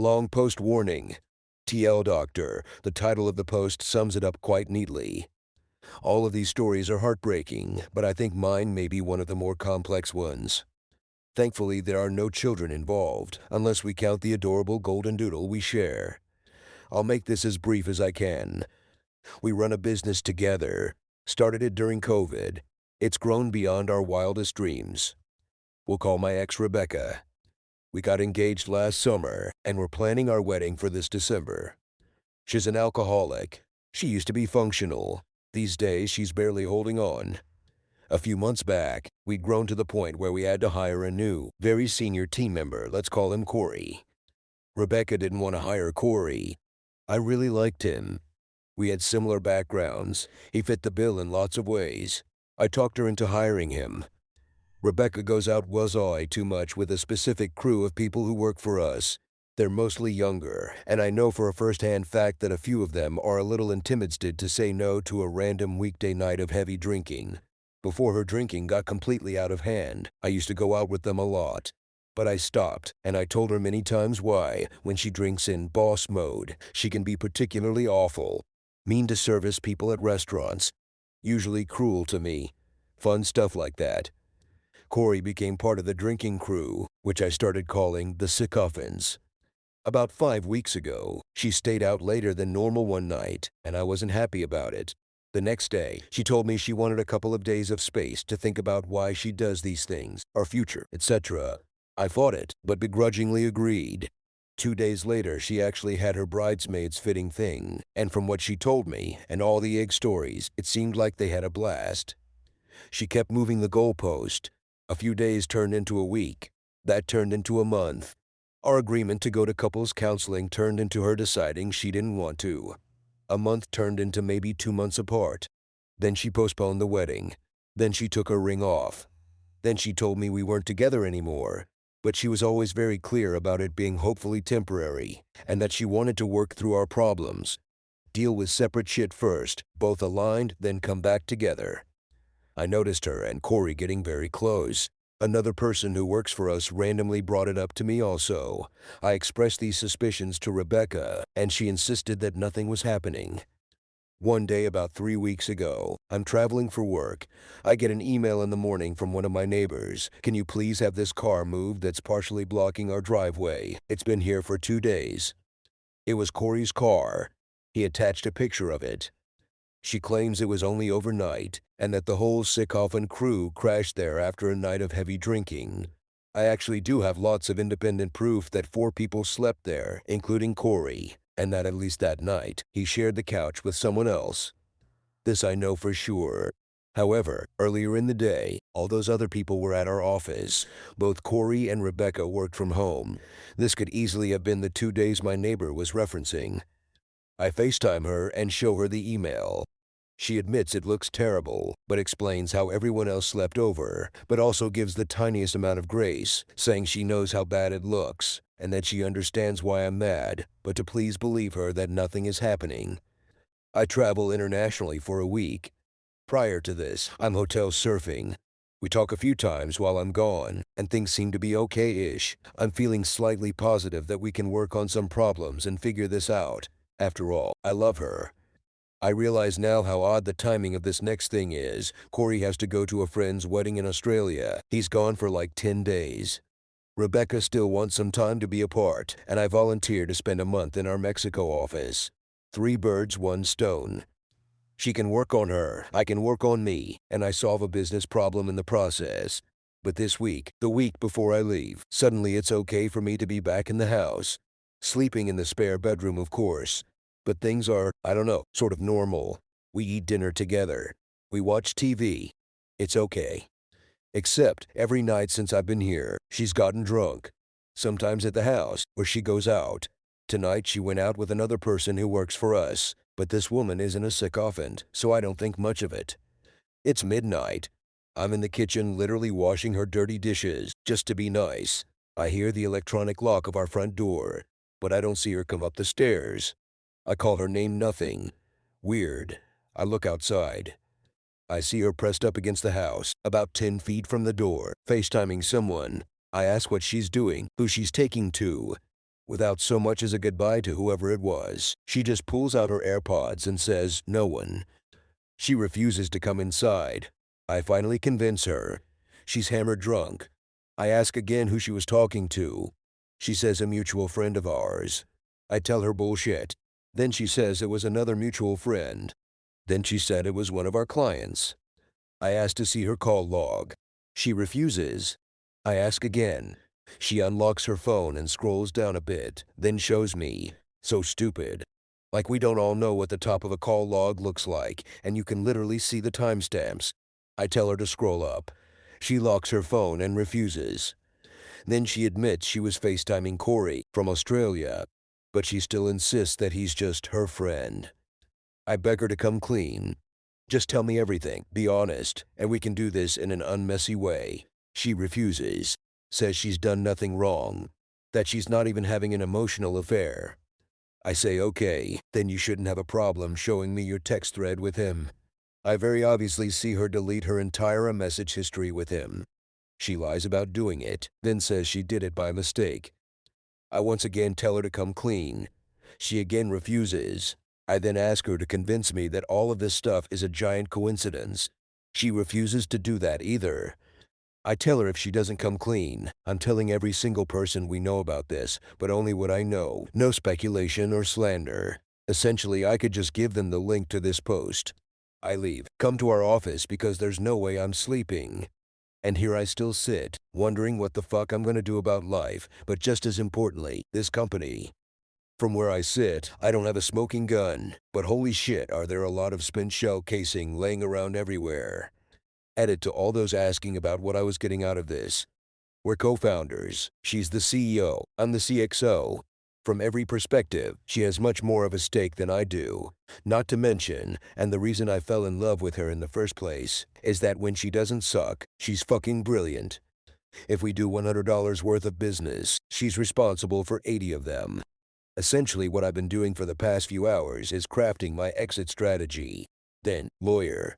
Long post warning. TL Doctor. The title of the post sums it up quite neatly. All of these stories are heartbreaking, but I think mine may be one of the more complex ones. Thankfully, there are no children involved, unless we count the adorable golden doodle we share. I'll make this as brief as I can. We run a business together. Started it during COVID. It's grown beyond our wildest dreams. We'll call my ex Rebecca. We got engaged last summer, and we're planning our wedding for this December. She's an alcoholic. She used to be functional. These days, she's barely holding on. A few months back, we'd grown to the point where we had to hire a new, very senior team member. Let's call him Corey. Rebecca didn't want to hire Corey. I really liked him. We had similar backgrounds. He fit the bill in lots of ways. I talked her into hiring him. Rebecca goes out was-I too much with a specific crew of people who work for us. They're mostly younger, and I know for a first-hand fact that a few of them are a little intimidated to say no to a random weekday night of heavy drinking. Before her drinking got completely out of hand, I used to go out with them a lot. But I stopped, and I told her many times why. When she drinks in boss mode, she can be particularly awful. Mean to service people at restaurants. Usually cruel to me. Fun stuff like that. Corey became part of the drinking crew, which I started calling the Sycophants. About 5 weeks ago, she stayed out later than normal one night, and I wasn't happy about it. The next day, she told me she wanted a couple of days of space to think about why she does these things, our future, etc. I fought it, but begrudgingly agreed. 2 days later, she actually had her bridesmaids fitting thing, and from what she told me and all the egg stories, it seemed like they had a blast. She kept moving the goalpost. A few days turned into a week. That turned into a month. Our agreement to go to couples counseling turned into her deciding she didn't want to. A month turned into maybe 2 months apart. Then she postponed the wedding. Then she took her ring off. Then she told me we weren't together anymore. But she was always very clear about it being hopefully temporary, and that she wanted to work through our problems. Deal with separate shit first, both aligned, then come back together. I noticed her and Corey getting very close. Another person who works for us randomly brought it up to me also. I expressed these suspicions to Rebecca, and she insisted that nothing was happening. One day about 3 weeks ago, I'm traveling for work. I get an email in the morning from one of my neighbors. Can you please have this car moved that's partially blocking our driveway? It's been here for 2 days. It was Corey's car. He attached a picture of it. She claims it was only overnight, and that the whole Sycophant crew crashed there after a night of heavy drinking. I actually do have lots of independent proof that 4 people slept there, including Corey, and that at least that night, he shared the couch with someone else. This I know for sure. However, earlier in the day, all those other people were at our office. Both Corey and Rebecca worked from home. This could easily have been the 2 days my neighbor was referencing. I FaceTime her and show her the email. She admits it looks terrible, but explains how everyone else slept over, but also gives the tiniest amount of grace, saying she knows how bad it looks, and that she understands why I'm mad, but to please believe her that nothing is happening. I travel internationally for a week. Prior to this, I'm hotel surfing. We talk a few times while I'm gone, and things seem to be okay-ish. I'm feeling slightly positive that we can work on some problems and figure this out. After all, I love her. I realize now how odd the timing of this next thing is. Corey has to go to a friend's wedding in Australia. He's gone for like 10 days. Rebecca still wants some time to be apart, and I volunteer to spend a month in our Mexico office. 3 birds, 1 stone. She can work on her, I can work on me, and I solve a business problem in the process. But this week, the week before I leave, suddenly it's okay for me to be back in the house. Sleeping in the spare bedroom, of course. But things are, I don't know, sort of normal. We eat dinner together. We watch TV. It's okay. Except every night since I've been here, she's gotten drunk. Sometimes at the house, or she goes out. Tonight she went out with another person who works for us, but this woman isn't a sycophant, so I don't think much of it. It's midnight. I'm in the kitchen literally washing her dirty dishes, just to be nice. I hear the electronic lock of our front door, but I don't see her come up the stairs. I call her name nothing. Weird. I look outside. I see her pressed up against the house, about 10 feet from the door, FaceTiming someone. I ask what she's doing, who she's taking to. Without so much as a goodbye to whoever it was, she just pulls out her AirPods and says, "No one." She refuses to come inside. I finally convince her. She's hammered drunk. I ask again who she was talking to. She says a mutual friend of ours. I tell her bullshit. Then she says it was another mutual friend. Then she said it was one of our clients. I ask to see her call log. She refuses. I ask again. She unlocks her phone and scrolls down a bit, then shows me. So stupid. Like we don't all know what the top of a call log looks like, and you can literally see the timestamps. I tell her to scroll up. She locks her phone and refuses. Then she admits she was FaceTiming Corey from Australia, but she still insists that he's just her friend. I beg her to come clean. Just tell me everything, be honest, and we can do this in an unmessy way. She refuses, says she's done nothing wrong, that she's not even having an emotional affair. I say, okay, then you shouldn't have a problem showing me your text thread with him. I very obviously see her delete her entire message history with him. She lies about doing it, then says she did it by mistake. I once again tell her to come clean. She again refuses. I then ask her to convince me that all of this stuff is a giant coincidence. She refuses to do that either. I tell her if she doesn't come clean, I'm telling every single person we know about this, but only what I know, no speculation or slander. Essentially, I could just give them the link to this post. I leave, come to our office because there's no way I'm sleeping. And here I still sit, wondering what the fuck I'm gonna do about life, but just as importantly, this company. From where I sit, I don't have a smoking gun, but holy shit are there a lot of spent shell casing laying around everywhere. Added to all those asking about what I was getting out of this. We're co-founders. She's the CEO, I'm the CXO. From every perspective, she has much more of a stake than I do. Not to mention, and the reason I fell in love with her in the first place, is that when she doesn't suck, she's fucking brilliant. If we do $100 worth of business, she's responsible for 80 of them. Essentially, what I've been doing for the past few hours is crafting my exit strategy. Then, lawyer.